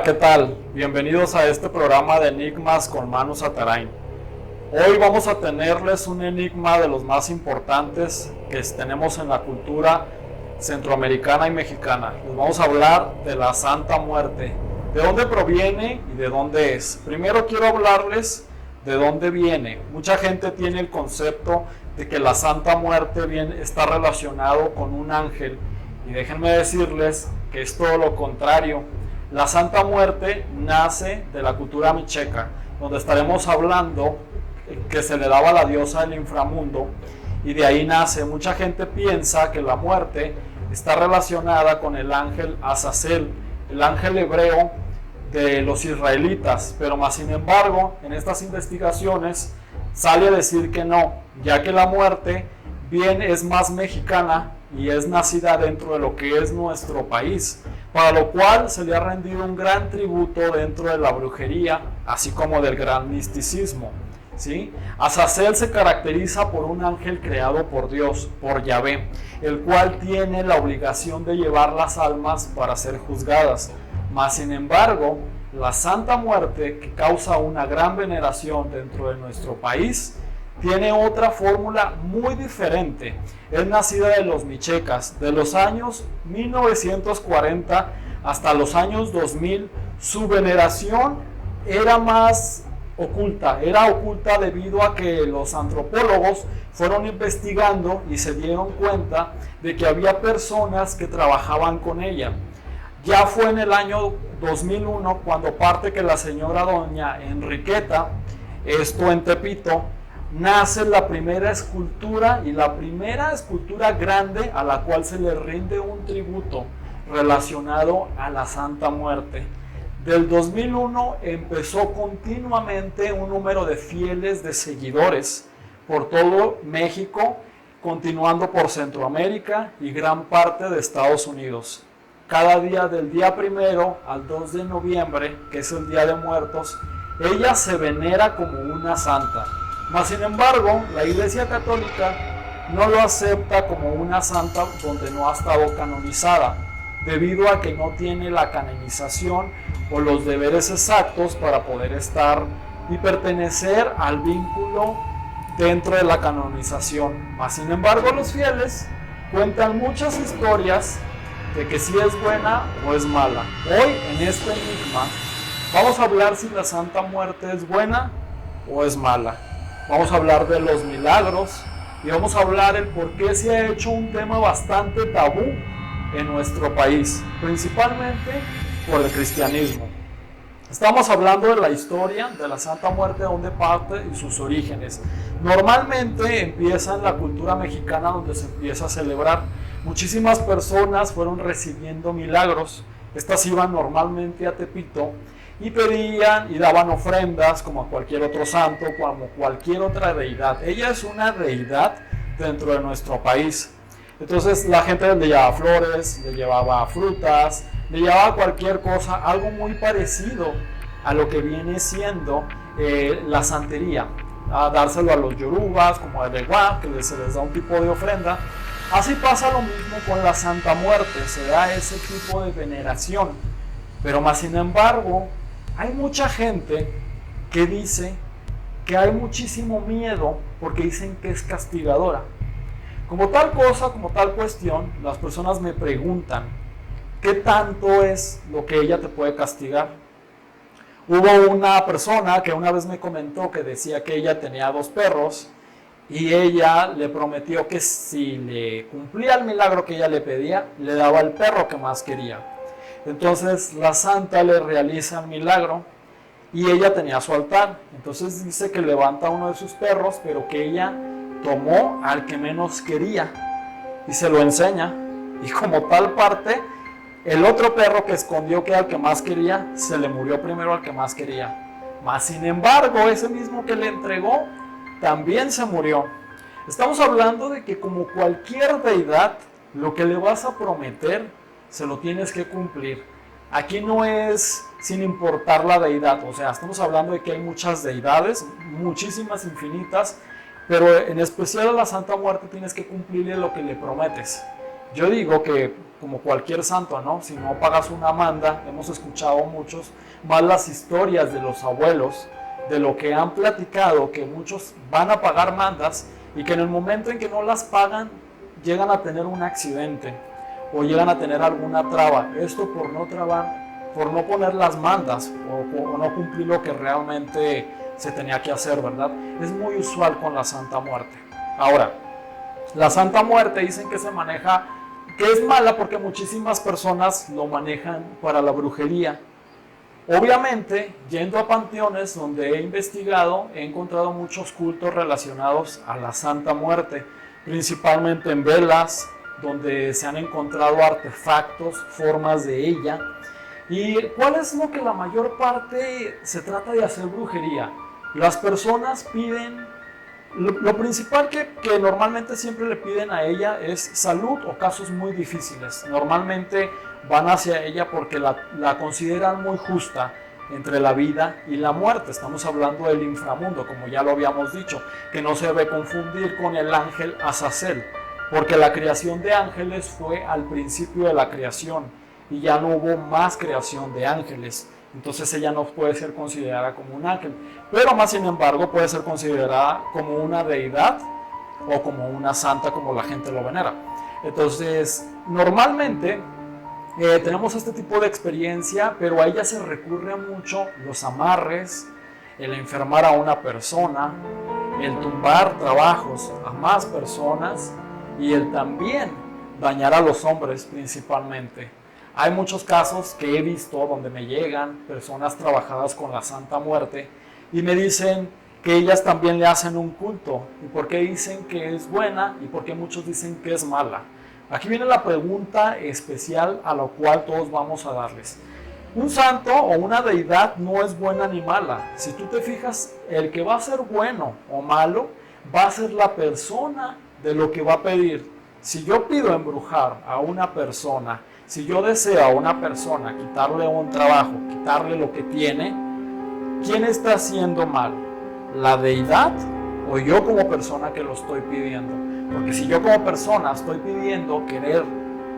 Hola, ¿qué tal? Bienvenidos a este programa de Enigmas con Manu Satarain. Hoy vamos a tenerles un enigma de los más importantes que tenemos en la cultura centroamericana y mexicana. Les vamos a hablar de la Santa Muerte. ¿De dónde proviene y de dónde es? Primero quiero hablarles de dónde viene. Mucha gente tiene el concepto de que la Santa Muerte está relacionado con un ángel. Y déjenme decirles que es todo lo contrario. La Santa Muerte nace de la cultura mixteca, donde estaremos hablando que se le daba a la diosa del inframundo, y de ahí nace. Mucha gente piensa que la muerte está relacionada con el ángel Azazel, el ángel hebreo de los israelitas, pero más sin embargo, en estas investigaciones sale a decir que no, ya que la muerte bien es más mexicana y es nacida dentro de lo que es nuestro país, para lo cual se le ha rendido un gran tributo dentro de la brujería, así como del gran misticismo, ¿sí? Azazel se caracteriza por un ángel creado por Dios, por Yahvé, el cual tiene la obligación de llevar las almas para ser juzgadas. Mas sin embargo, la Santa Muerte, que causa una gran veneración dentro de nuestro país, tiene otra fórmula muy diferente. Es nacida de los mixtecas. De los años 1940 hasta los años 2000, su veneración era más oculta. Era oculta debido a que los antropólogos fueron investigando y se dieron cuenta de que había personas que trabajaban con ella. Ya fue en el año 2001 cuando parte que la señora doña Enriqueta, esto en Tepito, nace la primera escultura, y la primera escultura grande a la cual se le rinde un tributo relacionado a la Santa Muerte. Del 2001 empezó continuamente un número de fieles, de seguidores por todo México, continuando por Centroamérica y gran parte de Estados Unidos. Cada día, del día 1 al 2 de noviembre, que es el Día de Muertos, ella se venera como una santa. Mas sin embargo, la Iglesia Católica no lo acepta como una santa donde no ha estado canonizada, debido a que no tiene la canonización o los deberes exactos para poder estar y pertenecer al vínculo dentro de la canonización. Mas sin embargo, los fieles cuentan muchas historias de que si es buena o es mala. Hoy, en este enigma, vamos a hablar si la Santa Muerte es buena o es mala. Vamos a hablar de los milagros y vamos a hablar el por qué se ha hecho un tema bastante tabú en nuestro país, principalmente por el cristianismo. Estamos hablando de la historia de la Santa Muerte, de dónde parte y sus orígenes. Normalmente empieza en la cultura mexicana, donde se empieza a celebrar. Muchísimas personas fueron recibiendo milagros. Estas iban normalmente a Tepito y pedían y daban ofrendas como a cualquier otro santo, como cualquier otra deidad. Ella es una deidad dentro de nuestro país. Entonces la gente le llevaba flores, le llevaba frutas, le llevaba cualquier cosa, algo muy parecido a lo que viene siendo la santería. A dárselo a los yorubas, como a Elegua, que se les da un tipo de ofrenda. Así pasa lo mismo con la Santa Muerte, se da ese tipo de veneración. Pero más sin embargo, hay mucha gente que dice que hay muchísimo miedo porque dicen que es castigadora. Como tal cosa, como tal cuestión, las personas me preguntan, ¿qué tanto es lo que ella te puede castigar? Hubo una persona que una vez me comentó que decía que ella tenía 2 perros y ella le prometió que si le cumplía el milagro que ella le pedía, le daba el perro que más quería. Entonces la santa le realiza el milagro y ella tenía su altar. Entonces dice que levanta uno de sus perros, pero que ella tomó al que menos quería y se lo enseña. Y como tal parte, el otro perro que escondió que era el que más quería, se le murió primero al que más quería. Mas sin embargo, ese mismo que le entregó, también se murió. Estamos hablando de que como cualquier deidad, lo que le vas a prometer, se lo tienes que cumplir. Aquí no es sin importar la deidad, o sea, estamos hablando de que hay muchas deidades, muchísimas, infinitas, pero en especial a la Santa Muerte tienes que cumplirle lo que le prometes. Yo digo que como cualquier santo, ¿no? Si no pagas una manda, hemos escuchado muchos más las historias de los abuelos, de lo que han platicado, que muchos van a pagar mandas y que en el momento en que no las pagan, llegan a tener un accidente o llegan a tener alguna traba. Esto por no trabar, por no poner las mandas o no cumplir lo que realmente se tenía que hacer, ¿verdad? Es muy usual con la Santa Muerte. Ahora, la Santa Muerte dicen que se maneja, que es mala porque muchísimas personas lo manejan para la brujería. Obviamente, yendo a panteones donde he investigado, he encontrado muchos cultos relacionados a la Santa Muerte, principalmente en velas, donde se han encontrado artefactos, formas de ella. ¿Y cuál es lo que la mayor parte se trata de hacer brujería? Las personas piden, lo principal que normalmente siempre le piden a ella es salud o casos muy difíciles. Normalmente van hacia ella porque la consideran muy justa entre la vida y la muerte. Estamos hablando del inframundo, como ya lo habíamos dicho, que no se debe confundir con el ángel Azazel, porque la creación de ángeles fue al principio de la creación y ya no hubo más creación de ángeles. Entonces ella no puede ser considerada como un ángel, pero más sin embargo puede ser considerada como una deidad o como una santa, como la gente lo venera. Entonces, normalmente tenemos este tipo de experiencia, pero a ella se recurre mucho los amarres, el enfermar a una persona, el tumbar trabajos a más personas y el también dañar a los hombres principalmente. Hay muchos casos que he visto donde me llegan personas trabajadas con la Santa Muerte y me dicen que ellas también le hacen un culto. ¿Y por qué dicen que es buena y por qué muchos dicen que es mala? Aquí viene la pregunta especial a la cual todos vamos a darles. Un santo o una deidad no es buena ni mala. Si tú te fijas, el que va a ser bueno o malo va a ser la persona de lo que va a pedir. Si yo pido embrujar a una persona, si yo deseo a una persona quitarle un trabajo, quitarle lo que tiene, ¿quién está haciendo mal? ¿La deidad o yo como persona que lo estoy pidiendo? Porque si yo como persona estoy pidiendo querer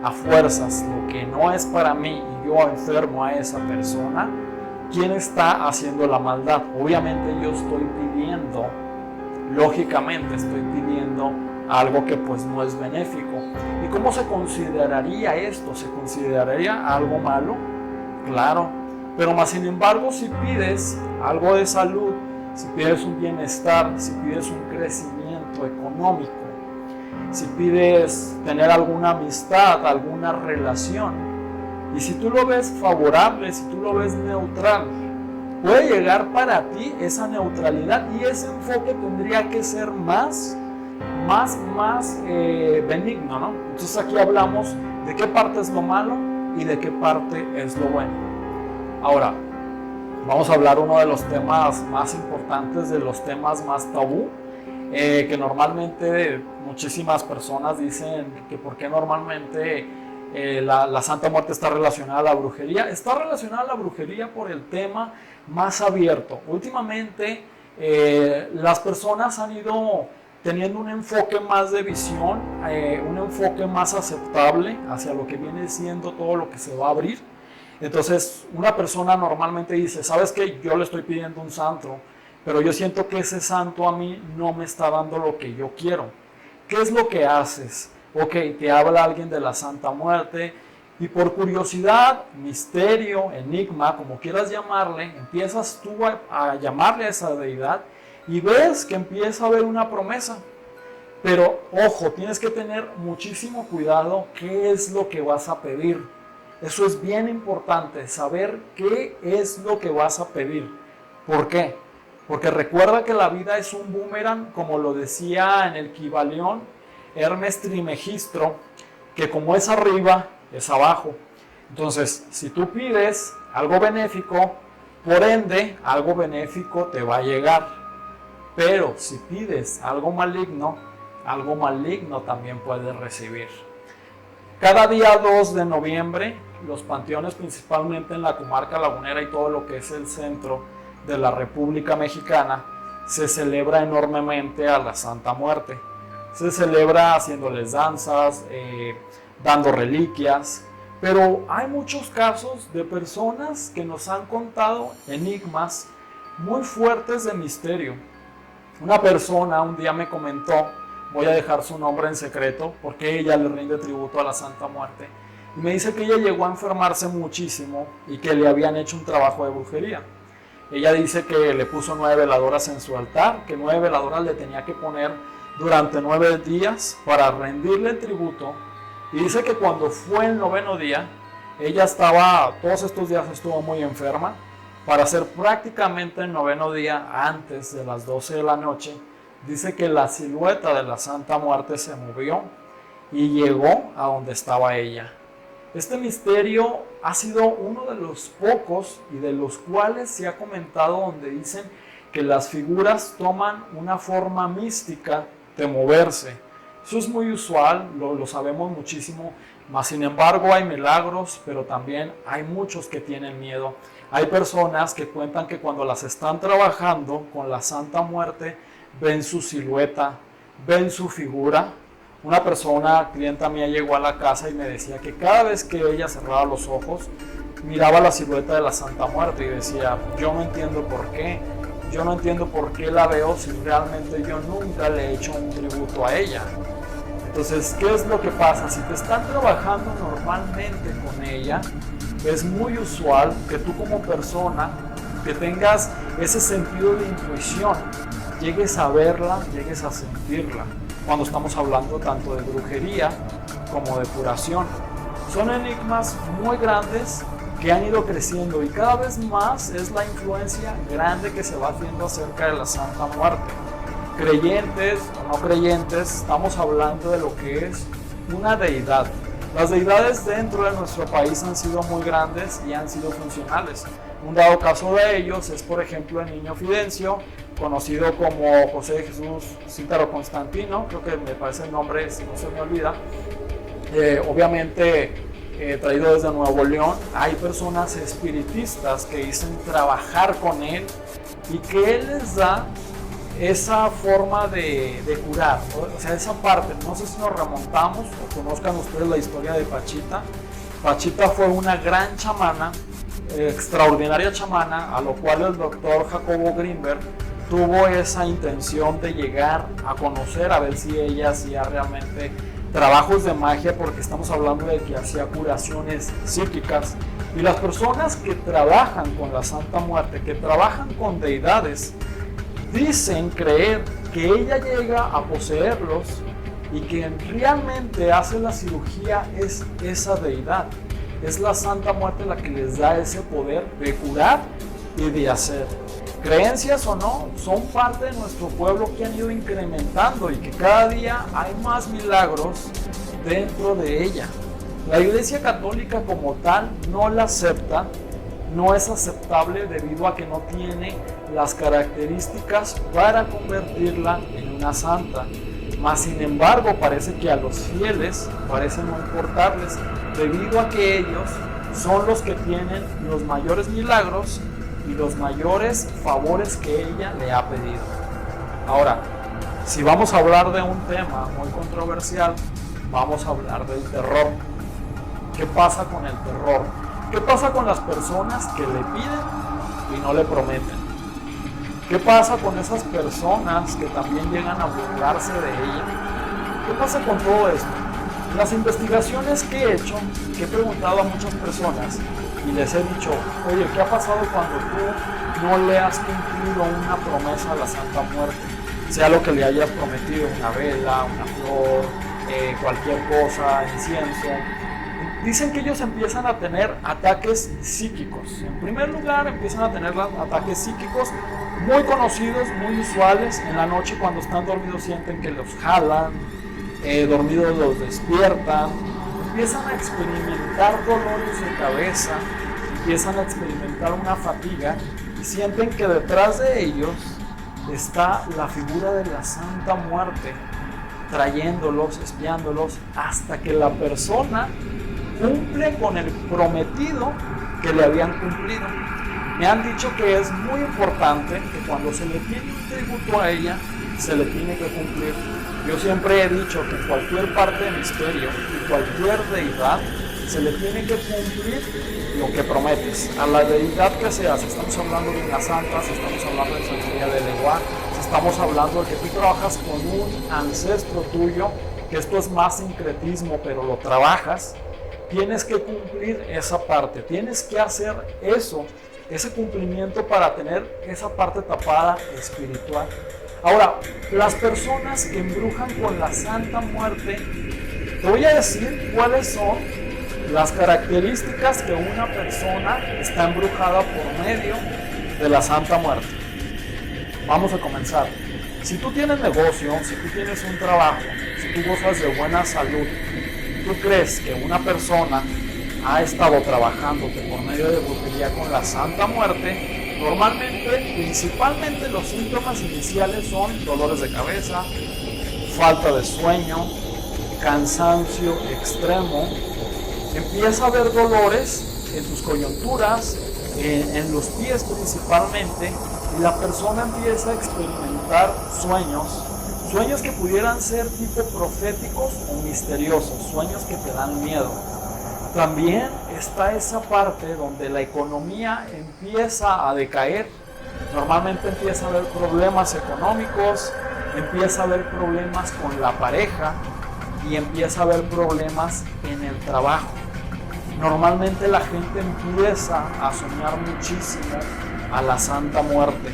a fuerzas lo que no es para mí y yo enfermo a esa persona, ¿quién está haciendo la maldad? Obviamente yo estoy pidiendo, lógicamente estoy pidiendo algo que pues no es benéfico. ¿Y cómo se consideraría esto? ¿Se consideraría algo malo? Claro, pero más sin embargo si pides algo de salud, si pides un bienestar, si pides un crecimiento económico, si pides tener alguna amistad, alguna relación, y si tú lo ves favorable, si tú lo ves neutral, puede llegar para ti esa neutralidad y ese enfoque tendría que ser más benigno, ¿no? Entonces aquí hablamos de qué parte es lo malo y de qué parte es lo bueno. Ahora, vamos a hablar uno de los temas más importantes, de los temas más tabú, que normalmente muchísimas personas dicen que por qué normalmente la Santa Muerte está relacionada a la brujería. Está relacionada a la brujería por el tema más abierto. Últimamente las personas han ido teniendo un enfoque más de visión, un enfoque más aceptable hacia lo que viene siendo todo lo que se va a abrir. Entonces una persona normalmente dice, ¿sabes qué? Yo le estoy pidiendo un santo, pero yo siento que ese santo a mí no me está dando lo que yo quiero. ¿Qué es lo que haces? Ok, te habla alguien de la Santa Muerte y por curiosidad, misterio, enigma, como quieras llamarle, empiezas tú a llamarle a esa deidad y ves que empieza a haber una promesa. Pero ojo, tienes que tener muchísimo cuidado qué es lo que vas a pedir. Eso es bien importante, saber qué es lo que vas a pedir. ¿Por qué? Porque recuerda que la vida es un boomerang, como lo decía en el Kybalión Hermes Trismegistro, que como es arriba, es abajo. Entonces, si tú pides algo benéfico, por ende, algo benéfico te va a llegar. Pero si pides algo maligno también puedes recibir. Cada día 2 de noviembre, los panteones, principalmente en la comarca lagunera y todo lo que es el centro de la República Mexicana, se celebra enormemente a la Santa Muerte. Se celebra haciéndoles danzas, dando reliquias. Pero hay muchos casos de personas que nos han contado enigmas muy fuertes de misterio. Una persona un día me comentó, voy a dejar su nombre en secreto porque ella le rinde tributo a la Santa Muerte, y me dice que ella llegó a enfermarse muchísimo y que le habían hecho un trabajo de brujería. Ella dice que le puso 9 veladoras en su altar, que 9 veladoras le tenía que poner durante 9 días para rendirle tributo. Y dice que cuando fue el 9º día, ella todos estos días estuvo muy enferma. Para ser prácticamente el 9º día, antes de las 12 de la noche, dice que la silueta de la Santa Muerte se movió y llegó a donde estaba ella. Este misterio ha sido uno de los pocos y de los cuales se ha comentado donde dicen que las figuras toman una forma mística de moverse. Eso es muy usual, lo sabemos muchísimo, mas sin embargo hay milagros, pero también hay muchos que tienen miedo. Hay personas que cuentan que cuando las están trabajando con la Santa Muerte, ven su silueta, ven su figura. Una persona, clienta mía, llegó a la casa y me decía que cada vez que ella cerraba los ojos, miraba la silueta de la Santa Muerte y decía, yo no entiendo por qué. Yo no entiendo por qué la veo si realmente yo nunca le he hecho un tributo a ella. Entonces, ¿qué es lo que pasa? Si te están trabajando normalmente con ella, es muy usual que tú como persona, que tengas ese sentido de intuición, llegues a verla, llegues a sentirla. Cuando estamos hablando tanto de brujería como de curación. Son enigmas muy grandes que han ido creciendo y cada vez más es la influencia grande que se va haciendo acerca de la Santa Muerte. Creyentes o no creyentes, estamos hablando de lo que es una deidad. Las deidades dentro de nuestro país han sido muy grandes y han sido funcionales. Un dado caso de ellos es, por ejemplo, el niño Fidencio, conocido como José de Jesús Cítaro Constantino, creo que me parece el nombre, si no se me olvida. Obviamente, traído desde Nuevo León, hay personas espiritistas que dicen trabajar con él y que él les da esa forma de curar, o sea, esa parte. No sé si nos remontamos o conozcan ustedes la historia de Pachita. Pachita fue una gran chamana, extraordinaria chamana, a lo cual el doctor Jacobo Greenberg tuvo esa intención de llegar a conocer, a ver si ella hacía realmente trabajos de magia, porque estamos hablando de que hacía curaciones psíquicas. Y las personas que trabajan con la Santa Muerte, que trabajan con deidades, dicen creer que ella llega a poseerlos y que realmente hace la cirugía es esa deidad. Es la Santa Muerte la que les da ese poder de curar y de hacer. Creencias o no, son parte de nuestro pueblo que han ido incrementando y que cada día hay más milagros dentro de ella. La Iglesia Católica como tal no la acepta, no es aceptable debido a que no tiene las características para convertirla en una santa. Mas sin embargo parece que a los fieles parece no importarles, debido a que ellos son los que tienen los mayores milagros y los mayores favores que ella le ha pedido. Ahora, si vamos a hablar de un tema muy controversial, vamos a hablar del terror. ¿Qué pasa con el terror? ¿Qué pasa con las personas que le piden y no le prometen? ¿Qué pasa con esas personas que también llegan a burlarse de ella? ¿Qué pasa con todo esto? Las investigaciones que he hecho, que he preguntado a muchas personas y les he dicho, oye, ¿qué ha pasado cuando tú no le has cumplido una promesa a la Santa Muerte? Sea lo que le hayas prometido, una vela, una flor, cualquier cosa, incienso. Dicen que ellos empiezan a tener ataques psíquicos. En primer lugar, empiezan a tener ataques psíquicos muy conocidos, muy usuales. En la noche, cuando están dormidos, sienten que los jalan, dormidos los despiertan. Empiezan a experimentar dolores de cabeza, empiezan a experimentar una fatiga y sienten que detrás de ellos está la figura de la Santa Muerte, trayéndolos, espiándolos, hasta que la persona cumple con el prometido que le habían cumplido. Me han dicho que es muy importante que cuando se le tiene un tributo a ella, se le tiene que cumplir. Yo siempre he dicho que en cualquier parte del misterio y cualquier deidad se le tiene que cumplir lo que prometes. A la deidad que sea, si estamos hablando de una santa, si estamos hablando de Santería de Leguá, si estamos hablando de que tú trabajas con un ancestro tuyo, que esto es más sincretismo, pero lo trabajas, tienes que cumplir esa parte, tienes que hacer eso, ese cumplimiento para tener esa parte tapada espiritual. Ahora, las personas que embrujan con la Santa Muerte, te voy a decir cuáles son las características que una persona está embrujada por medio de la Santa Muerte. Vamos a comenzar. Si tú tienes negocio, si tú tienes un trabajo, si tú gozas de buena salud, tú crees que una persona ha estado trabajándote por medio de brujería con la Santa Muerte, normalmente, principalmente los síntomas iniciales son dolores de cabeza, falta de sueño, cansancio extremo, empieza a haber dolores en tus coyunturas, en los pies principalmente, y la persona empieza a experimentar sueños que pudieran ser tipo proféticos o misteriosos, sueños que te dan miedo. También está esa parte donde la economía empieza a decaer. Normalmente empieza a haber problemas económicos, empieza a haber problemas con la pareja y empieza a haber problemas en el trabajo. Normalmente la gente empieza a soñar muchísimo a la Santa Muerte.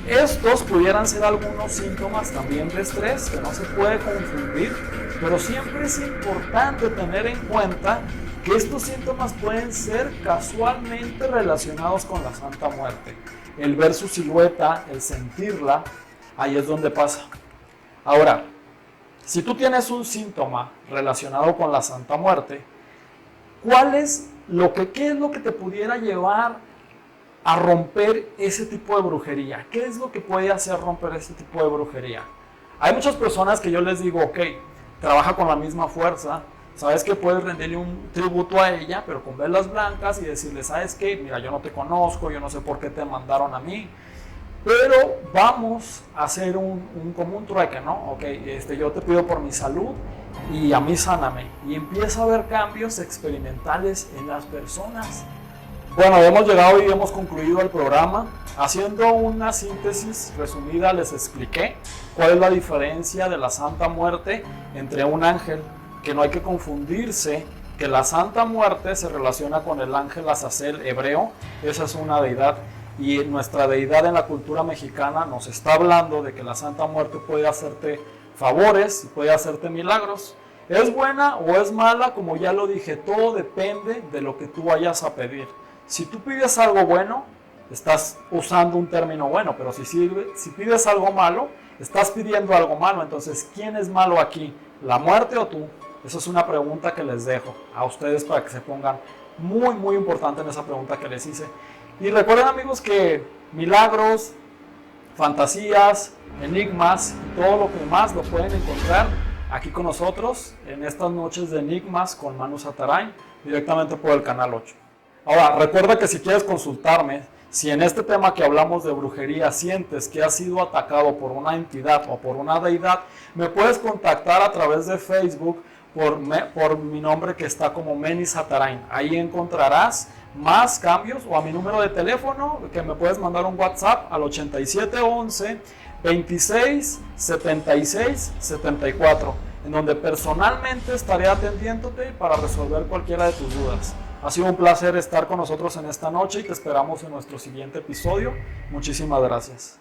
Estos pudieran ser algunos síntomas también de estrés que no se puede confundir, pero siempre es importante tener en cuenta que estos síntomas pueden ser casualmente relacionados con la Santa Muerte. El ver su silueta, el sentirla, ahí es donde pasa. Ahora, si tú tienes un síntoma relacionado con la Santa Muerte, ¿qué es lo que te pudiera llevar a romper ese tipo de brujería? ¿Qué es lo que puede hacer romper ese tipo de brujería? Hay muchas personas que yo les digo, ok, trabaja con la misma fuerza, sabes que puedes rendirle un tributo a ella, pero con velas blancas y decirle, ¿sabes qué? Mira, yo no te conozco, yo no sé por qué te mandaron a mí, pero vamos a hacer como un trueque, ¿no? Ok, yo te pido por mi salud y a mí sáname. Y empieza a haber cambios experimentales en las personas. Bueno, hemos llegado y hemos concluido el programa. Haciendo una síntesis resumida, les expliqué cuál es la diferencia de la Santa Muerte entre un ángel, que no hay que confundirse, que la Santa Muerte se relaciona con el ángel Azazel hebreo, esa es una deidad, y nuestra deidad en la cultura mexicana nos está hablando de que la Santa Muerte puede hacerte favores y puede hacerte milagros. ¿Es buena o es mala? Como ya lo dije, todo depende de lo que tú vayas a pedir. Si tú pides algo bueno, estás usando un término bueno, pero si pides algo malo, estás pidiendo algo malo. Entonces, ¿quién es malo aquí? ¿La muerte o tú? Esa es una pregunta que les dejo a ustedes para que se pongan muy, muy importante en esa pregunta que les hice. Y recuerden, amigos, que milagros, fantasías, enigmas y todo lo que más lo pueden encontrar aquí con nosotros en estas noches de enigmas con Manu Zatarain, directamente por el canal 8. Ahora, recuerda que si quieres consultarme, si en este tema que hablamos de brujería sientes que has sido atacado por una entidad o por una deidad, me puedes contactar a través de Facebook por mi nombre, que está como Meni Zatarain. Ahí encontrarás más cambios, o a mi número de teléfono, que me puedes mandar un WhatsApp al 8711 26 76 74, en donde personalmente estaré atendiéndote para resolver cualquiera de tus dudas. Ha sido un placer estar con nosotros en esta noche y te esperamos en nuestro siguiente episodio. Muchísimas gracias.